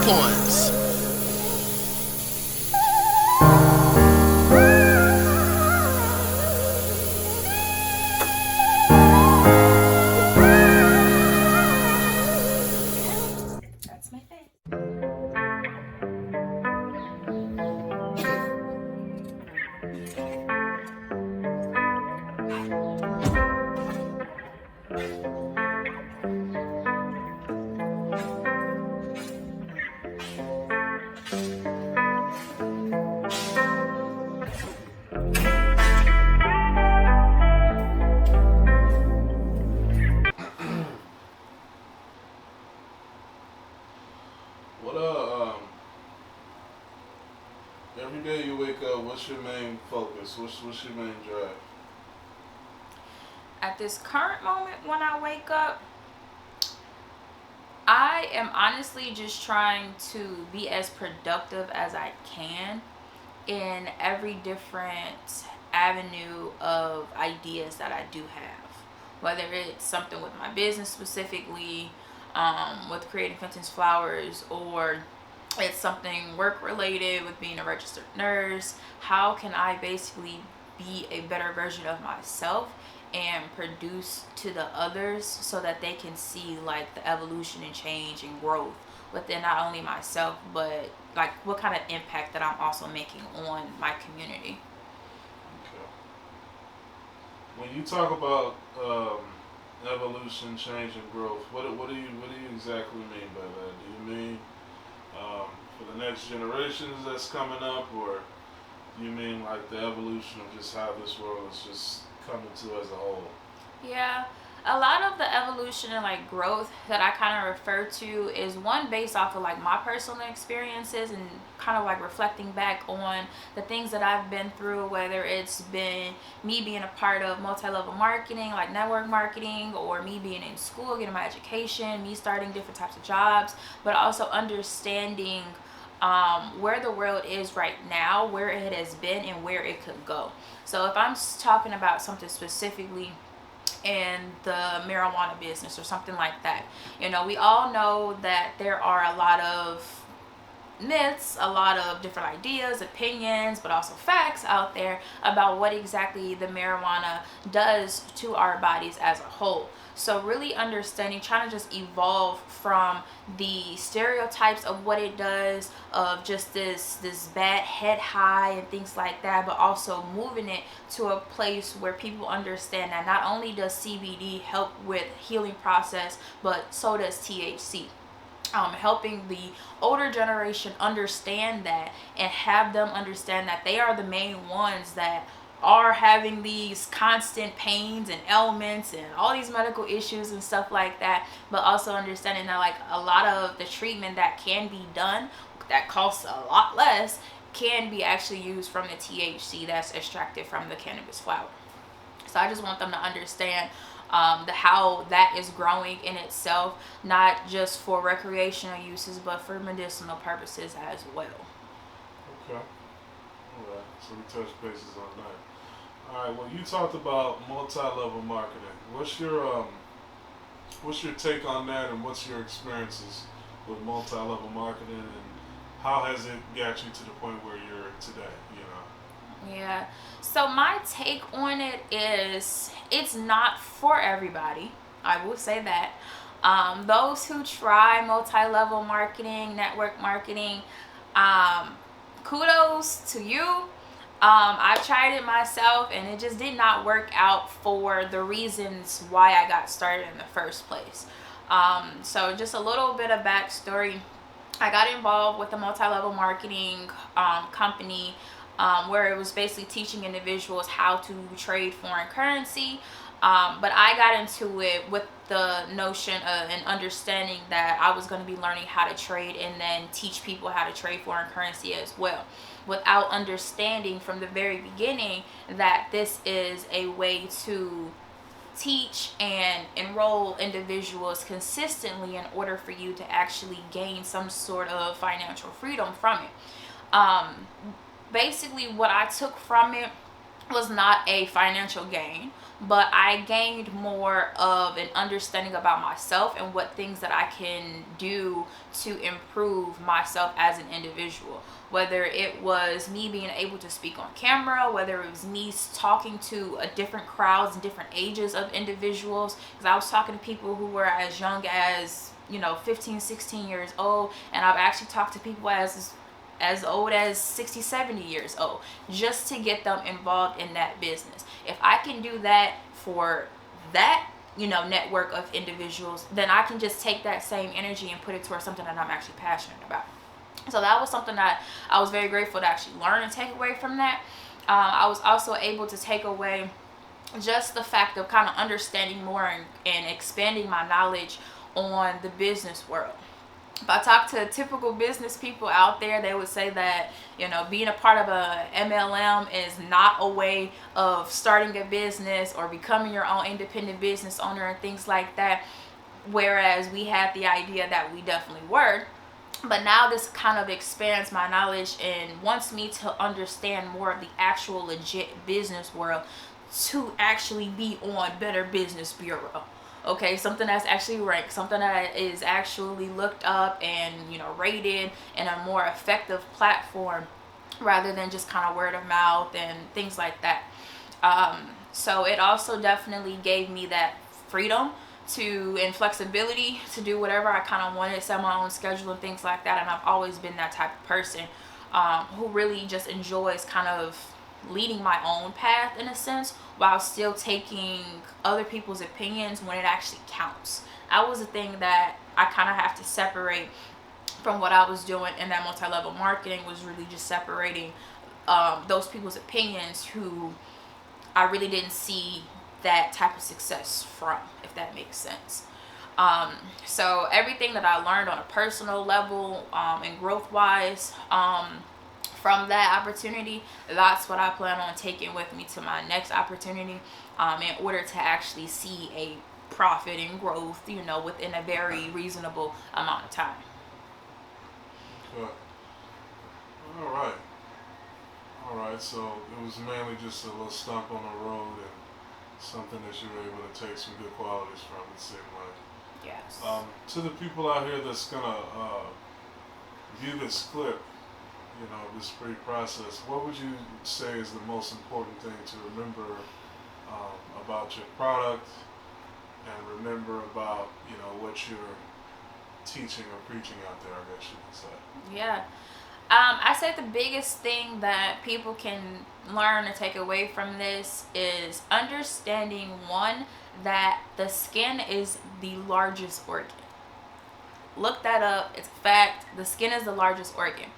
ones. That's my face. What every day you wake up, what's your main focus? What's your main drive? At this current moment when I wake up, I am honestly just trying to be as productive as I can in every different avenue of ideas that I do have. Whether it's something with my business specifically, with creating Fenton's Flowers, or it's something work related with being a registered nurse. How can I basically be a better version of myself and produce to the others so that they can see like the evolution and change and growth within not only myself but like what kind of impact that I'm also making on my community. Okay. When you talk about evolution, change, and growth, what do you exactly mean by that? Do you mean for the next generations that's coming up, or do you mean like the evolution of just how this world is just coming to as a whole? Yeah, a lot of the evolution and like growth that I kind of refer to is one based off of like my personal experiences and kind of like reflecting back on the things that I've been through, whether it's been me being a part of multi-level marketing, like network marketing, or me being in school, getting my education, me starting different types of jobs, but also understanding where the world is right now, where it has been, and where it could go. So if I'm talking about something specifically in the marijuana business or something like that, we all know that there are a lot of myths, a lot of different ideas, opinions, but also facts out there about what exactly the marijuana does to our bodies as a whole. So really understanding, trying to just evolve from the stereotypes of what it does, of just this bad head high and things like that, but also moving it to a place where people understand that not only does CBD help with healing process, but so does THC. Helping the older generation understand that and have them understand that they are the main ones that are having these constant pains and ailments and all these medical issues and stuff like that, but also understanding that like a lot of the treatment that can be done that costs a lot less can be actually used from the THC that's extracted from the cannabis flower. So I just want them to understand the how that is growing in itself, not just for recreational uses, but for medicinal purposes as well. Okay. All right. So we touch bases on that. All right. Well, you talked about multi-level marketing. What's your take on that, and what's your experiences with multi-level marketing, and how has it got you to the point where you're today? Yeah. So my take on it is it's not for everybody. I will say that. Those who try multi-level marketing, network marketing, um, kudos to you. I've tried it myself and it just did not work out for the reasons why I got started in the first place. So just a little bit of backstory. I got involved with a multi-level marketing company where it was basically teaching individuals how to trade foreign currency. But I got into it with the notion of and understanding that I was going to be learning how to trade and then teach people how to trade foreign currency as well, without understanding from the very beginning that this is a way to teach and enroll individuals consistently in order for you to actually gain some sort of financial freedom from it. Um, Basically, what I took from it was not a financial gain, but I gained more of an understanding about myself and what things that I can do to improve myself as an individual. Whether it was me being able to speak on camera, whether it was me talking to a different crowds and different ages of individuals, because I was talking to people who were as young as 15, 16 years old, and I've actually talked to people as old as 60, 70 years old, just to get them involved in that business. If I can do that for that, network of individuals, then I can just take that same energy and put it towards something that I'm actually passionate about. So that was something that I was very grateful to actually learn and take away from that. I was also able to take away just the fact of kind of understanding more and expanding my knowledge on the business world. If I talk to typical business people out there, they would say that, being a part of a MLM is not a way of starting a business or becoming your own independent business owner and things like that. Whereas we had the idea that we definitely were. But now this kind of expands my knowledge and wants me to understand more of the actual legit business world to actually be on Better Business Bureau. Okay, something that's actually ranked, something that is actually looked up and rated in a more effective platform rather than just kind of word of mouth and things like that. So it also definitely gave me that freedom to and flexibility to do whatever I kind of wanted, set my own schedule and things like that. And I've always been that type of person who really just enjoys kind of leading my own path in a sense while still taking other people's opinions when it actually counts. That was the thing that I kind of have to separate from what I was doing in that multi-level marketing, was really just separating those people's opinions who I really didn't see that type of success from, if that makes sense. So everything that I learned on a personal level and growth wise from that opportunity, that's what I plan on taking with me to my next opportunity in order to actually see a profit and growth, within a very reasonable amount of time. Okay. All right. All right. So it was mainly just a little stump on the road and something that you were able to take some good qualities from. It seemed like. Yes. To the people out here that's gonna view this clip, this free process, what would you say is the most important thing to remember about your product and remember about what you're teaching or preaching out there? I guess you could say. Yeah. I say the biggest thing that people can learn or take away from this is understanding, one, that the skin is the largest organ. Look that up. It's a fact. The skin is the largest organ.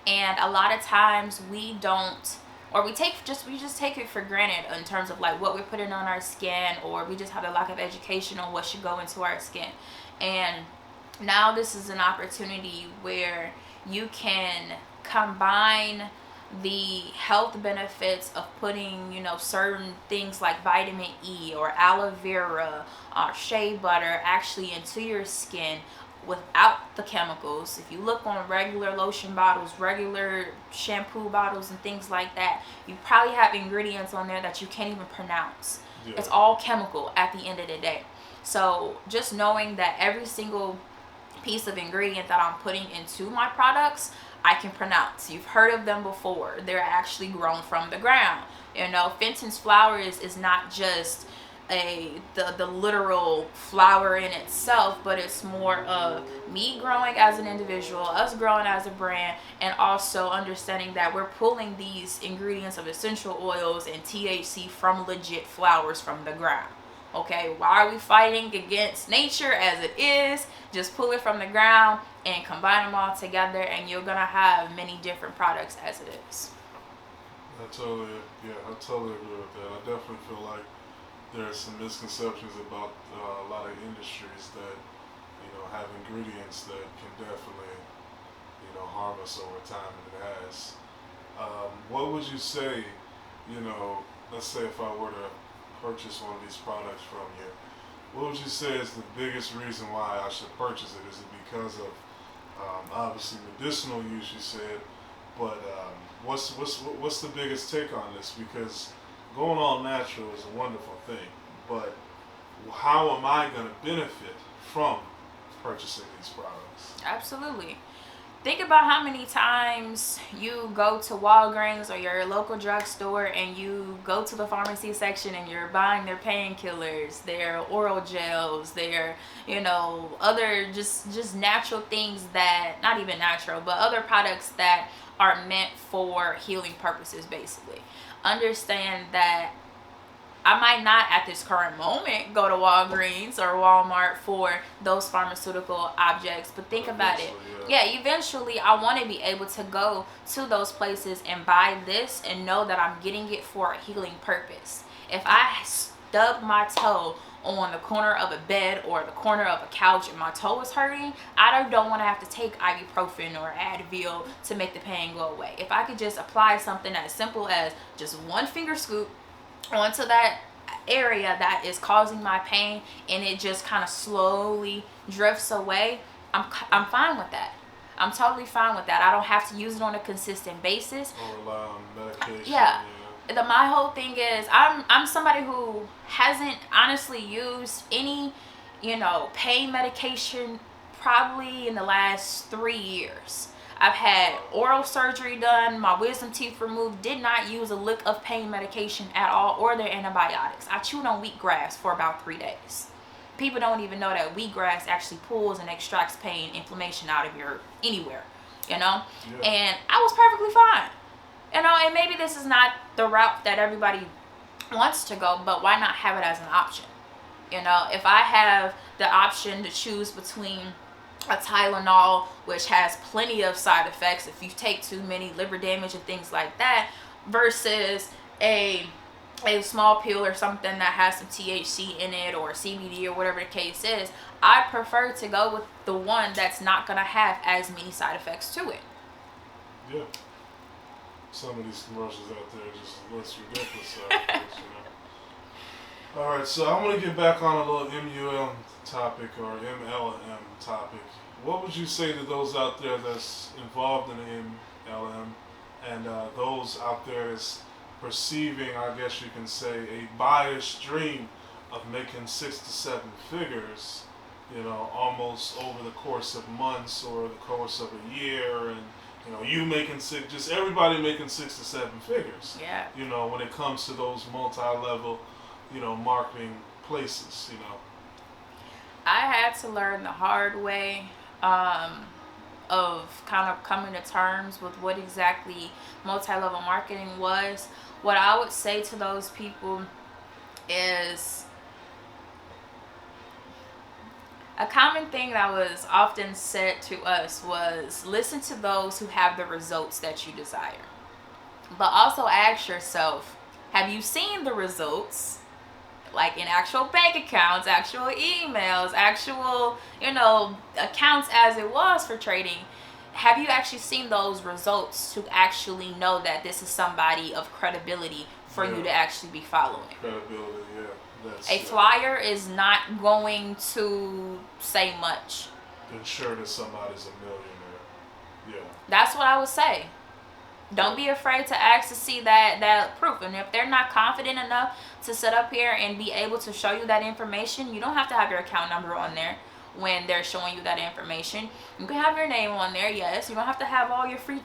And a lot of times we don't, or we just take it for granted in terms of like what we're putting on our skin, or we just have a lack of education on what should go into our skin. And now this is an opportunity where you can combine the health benefits of putting, certain things like vitamin E or aloe vera or shea butter actually into your skin without the chemicals. If you look on regular lotion bottles, regular shampoo bottles and things like that, you probably have ingredients on there that you can't even pronounce. Yeah. It's all chemical at the end of the day. So just knowing that every single piece of ingredient that I'm putting into my products, I can pronounce. You've heard of them before. They're actually grown from the ground. Fenton's flowers is not just the literal flower in itself, but it's more of me growing as an individual, us growing as a brand, and also understanding that we're pulling these ingredients of essential oils and THC from legit flowers from the ground. Okay, why are we fighting against nature as it is? Just pull it from the ground and combine them all together, and you're gonna have many different products as it is. I totally agree with that. I definitely feel like there are some misconceptions about a lot of industries that have ingredients that can definitely harm us over time, and it has. What would you say? Let's say if I were to purchase one of these products from you, what would you say is the biggest reason why I should purchase it? Is it because of obviously medicinal use? You said, but what's the biggest take on this? Because going all natural is a wonderful thing, but how am I going to benefit from purchasing these products? Absolutely. Think about how many times you go to Walgreens or your local drugstore and you go to the pharmacy section and you're buying their painkillers, their oral gels, their, other just natural things that, not even natural, but other products that are meant for healing purposes basically. Understand that I might not at this current moment go to Walgreens or Walmart for those pharmaceutical objects, but think about it. Yeah, eventually I want to be able to go to those places and buy this and know that I'm getting it for a healing purpose. If I stub my toe on the corner of a bed or the corner of a couch and my toe is hurting, I don't want to have to take ibuprofen or Advil to make the pain go away. If I could just apply something as simple as just one finger scoop onto that area that is causing my pain and it just kind of slowly drifts away, I'm fine with that. I'm totally fine with that. I don't have to use it on a consistent basis or rely on medication. Yeah. My whole thing is I'm somebody who hasn't honestly used any pain medication probably in the last 3 years. I've had oral surgery done, my wisdom teeth removed, did not use a lick of pain medication at all or their antibiotics. I chewed on wheatgrass for about 3 days. People don't even know that wheatgrass actually pulls and extracts pain, inflammation out of your anywhere, Yeah. And I was perfectly fine. And maybe this is not the route that everybody wants to go, but why not have it as an option? If I have the option to choose between a Tylenol, which has plenty of side effects if you take too many, liver damage and things like that, versus a small pill or something that has some THC in it or CBD or whatever the case is, I prefer to go with the one that's not going to have as many side effects to it. Yeah. Some of these commercials out there just looks ridiculous side effects, All right, so I want to get back on a little MUM topic or MLM topic. What would you say to those out there that's involved in the MLM and those out there that's perceiving, I guess you can say, a biased dream of making 6 to 7 figures, almost over the course of months or the course of a year, and you making just everybody making 6 to 7 figures. Yeah. When it comes to those multi-level, marketing places. I had to learn the hard way of kind of coming to terms with what exactly multi-level marketing was. What I would say to those people is a common thing that was often said to us was listen to those who have the results that you desire. But also ask yourself, have you seen the results? Like in actual bank accounts, actual emails, actual, accounts as it was for trading. Have you actually seen those results to actually know that this is somebody of credibility for you to actually be following? Credibility, yeah. A flyer is not going to say much. Ensure that somebody's a millionaire. Yeah. That's what I would say. Don't be afraid to ask to see that proof. And if they're not confident enough to sit up here and be able to show you that information, you don't have to have your account number on there when they're showing you that information. You can have your name on there, yes. You don't have to have all your free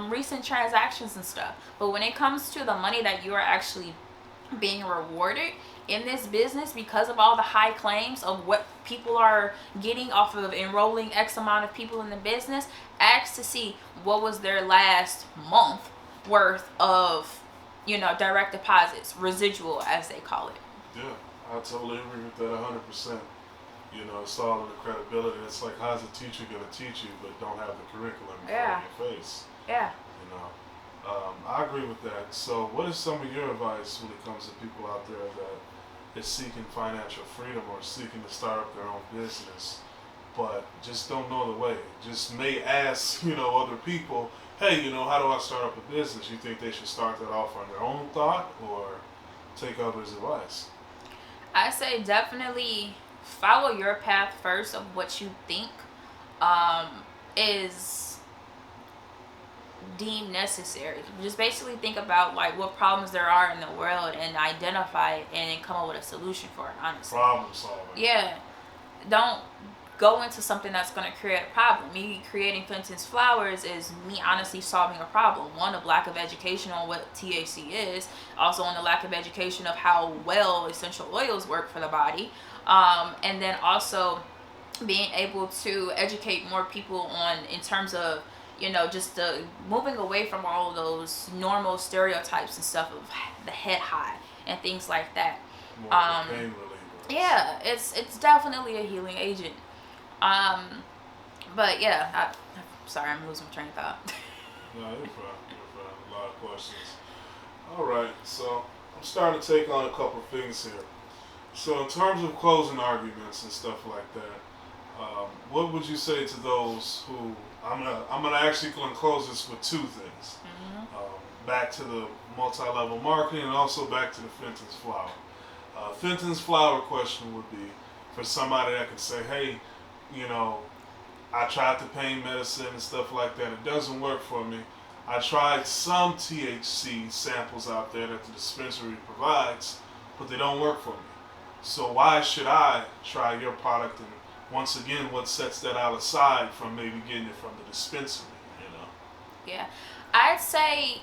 recent transactions and stuff. But when it comes to the money that you are actually being rewarded in this business because of all the high claims of what people are getting off of enrolling X amount of people in the business, ask to see what was their last month worth of, direct deposits, residual as they call it. Yeah, I totally agree with that 100%. It's all in the credibility. It's like, how's a teacher going to teach you but don't have the curriculum in front of your face? Yeah. I agree with that. So what is some of your advice when it comes to people out there that is seeking financial freedom or seeking to start up their own business, but just don't know the way? Just may ask, other people, hey, how do I start up a business? You think they should start that off on their own thought or take others' advice? I say definitely follow your path first of what you think is deem necessary. Just basically think about like what problems there are in the world and identify it and then come up with a solution for it, honestly. Problem solving. Yeah. Don't go into something that's going to create a problem. Me creating Fenton's Flowers is me honestly solving a problem. One, a lack of education on what THC is. Also, on the lack of education of how well essential oils work for the body. And then also being able to educate more people on in terms of just the moving away from all of those normal stereotypes and stuff of the head high and things like that. More of a pain reliever. Yeah, it's definitely a healing agent. But yeah, sorry, I'm losing my train of thought. No, you're fine. You're fine. A lot of questions. All right, so I'm starting to take on a couple of things here. So in terms of closing arguments and stuff like that, what would you say to those who I'm gonna actually gonna close this with two things. Back to the multi-level marketing and also back to the Fenton's Flower. Fenton's Flower question would be for somebody that could say, hey, I tried the pain medicine and stuff like that. It doesn't work for me. I tried some THC samples out there that the dispensary provides, but they don't work for me. So why should I try your product? And once again, what sets that out aside from maybe getting it from the dispensary, Yeah. I'd say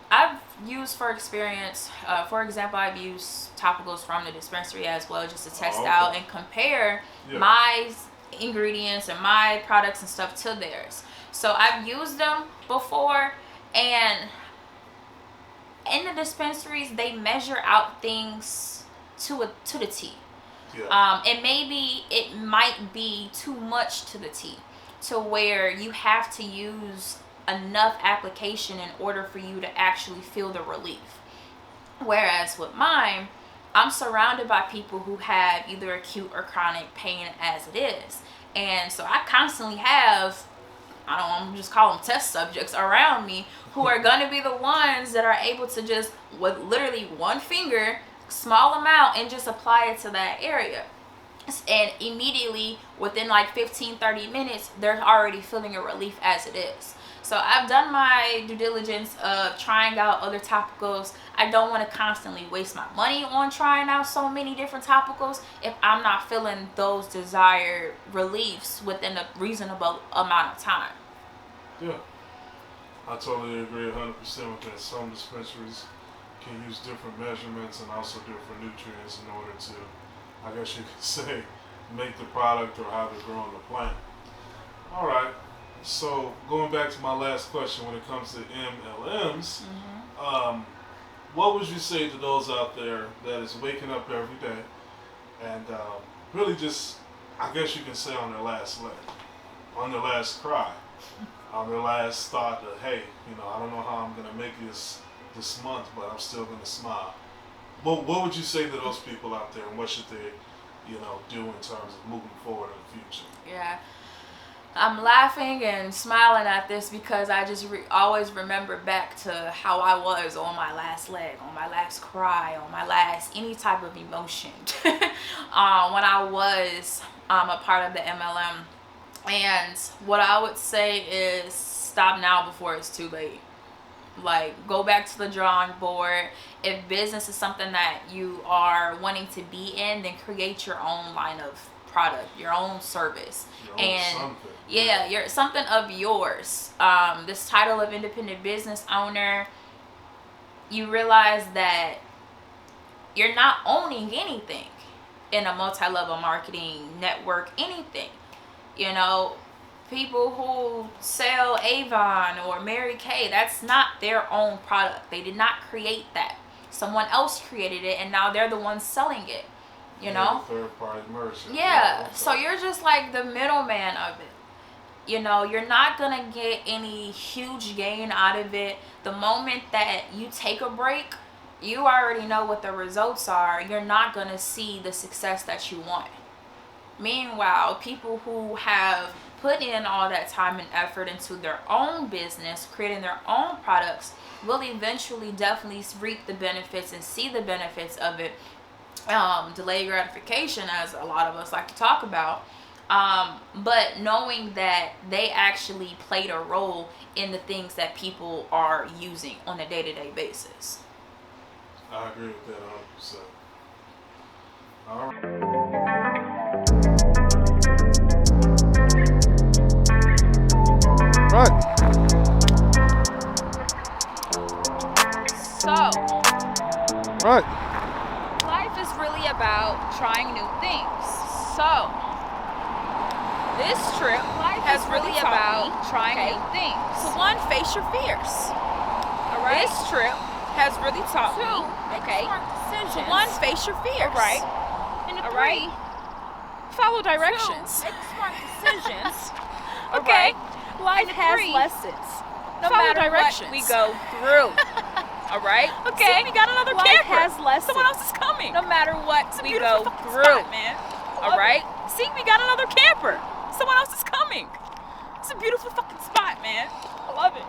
I've used for experience, for example, I've used topicals from the dispensary as well just to test out and compare my ingredients and my products and stuff to theirs. So I've used them before, and in the dispensaries they measure out things to the T. Yeah. And maybe it might be too much to the T, to where you have to use enough application in order for you to actually feel the relief. Whereas with mine, I'm surrounded by people who have either acute or chronic pain as it is. And so I constantly have, I'm just call them test subjects around me who are going to be the ones that are able to just, with literally one finger, small amount, and just apply it to that area. And immediately, within like 15-30 minutes, they're already feeling a relief as it is. So I've done my due diligence of trying out other topicals. I don't want to constantly waste my money on trying out so many different topicals if I'm not feeling those desired reliefs within a reasonable amount of time. Yeah, I totally agree 100% with that. Some dispensaries can use different measurements and also different nutrients in order to, I guess you could say, make the product or how they're growing the plant. All right. So going back to my last question, when it comes to MLMs, what would you say to those out there that is waking up every day and really just, I guess you can say, on their last leg, on their last cry, on their last thought of, hey, I don't know how I'm gonna make this month, but I'm still gonna smile. What would you say to those people out there, and what should they, do in terms of moving forward in the future? Yeah. I'm laughing and smiling at this because I just always remember back to how I was on my last leg, on my last cry, on my last any type of emotion when I was a part of the MLM. And what I would say is stop now before it's too late. Like, go back to the drawing board. If business is something that you are wanting to be in, then create your own line of product, your own service, you're something of yours. This title of independent business owner, you realize that you're not owning anything in a multi-level marketing network. Anything, people who sell Avon or Mary Kay, that's not their own product. They did not create that. Someone else created it, and now they're the ones selling it. Third party merchant. Yeah. So you're just like the middleman of it. You're not gonna get any huge gain out of it. The moment that you take a break, you already know what the results are. You're not gonna see the success that you want. Meanwhile, people who have put in all that time and effort into their own business, creating their own products, will eventually definitely reap the benefits and see the benefits of it. Delayed gratification, as a lot of us like to talk about. But knowing that they actually played a role in the things that people are using on a day-to-day basis. I agree with that 100%. All right. So, Right. life is really about trying new things. So, this trip has really about trying new things. So one, face your fears. All right? This trip has really taught me. Okay. So one, face your fears. All right. And All three, right. follow directions. Make smart decisions. Okay. Life And has three, lessons. No follow matter directions. what we go through. All right. Okay. See, we got another Life camper. has lessons. Someone else is coming. No matter what It's a we beautiful go fucking through. spot, man. All right. See, we got another camper. Someone else is coming. It's a beautiful fucking spot, man. I love it.